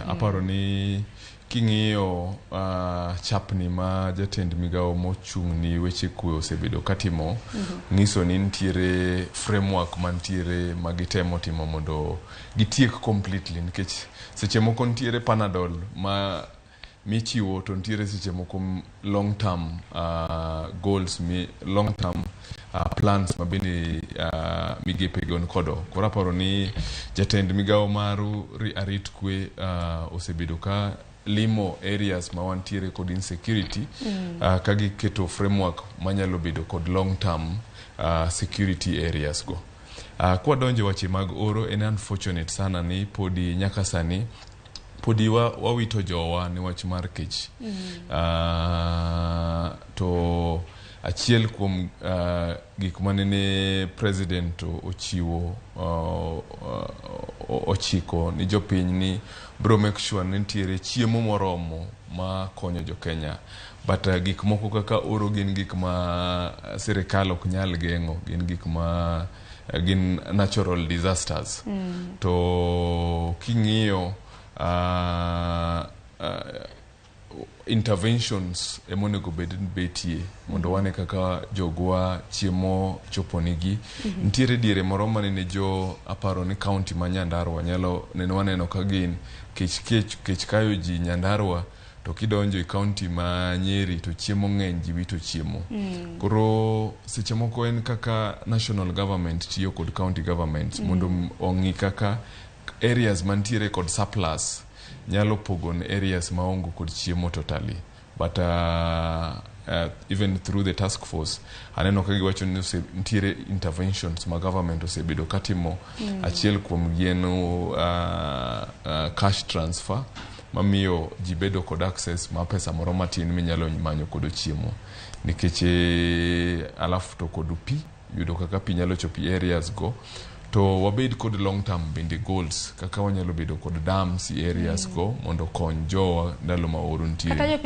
aparo ni king'iyo chapni ma jatend migao mochung' ni weche kwe osebedo katimo nyiso ni nitiere framework mantiere magitemo timo mondo gitiek completely, nikech seche moko nitiere panadol ma michiwo to nitiere seche moko long term goals, long term plans mabende migepe gon kodo. Koro aparo ni jatend migao maru arit kwe osebedo ka limo areas ma wantiere kod insecurity ka giketo framework manyalo bedo kod long term security areas go. Kwa donje wache mag oro, en unfortunate sana ni podi nyaka sani podi wawito jowa ni wach mar kech. To achiel kuom gik manene president ochiwo ochiko ni jopiny ni bro make sure ni nitiere chiemo moromo ma konyo jo Kenya, but gik moko kaka oro gin gik ma sirkal ok nyal geng'o, gin gik ma gin natural disasters. To king'iyo interventions emonego betie mondo wane kaka jogwa chiemo choponigi. Nitiere diere moro manene jo aparo ni county ma Nyandarua nyalo waneno ka gin kech kayo ji Nyandarua, to kidonjo e county ma Nyeri to chiemo ng'eny ji wito chiemo. Koro seche moko en kaka national government tiyo kod county governments mondo ong'i kaka areas mantiere kod surplus nyalo pogon areas maongo kod chiemo totally. But even through the task force aneno ka giwacho ni nitiere interventions ma government osebedo katimo. Achiel kuom gieno cash transfer mamiyo ji bedo kod access ma pesa moro matin minyalo manyo kod chiemo, nikech alafu to kod pi, yudo kaka pi nyalo chopi areas go. To wabed kod long term bende goals kaka wanyalo bedo kod dams areas go mondo kony jowa ndalo ma oro nitiere.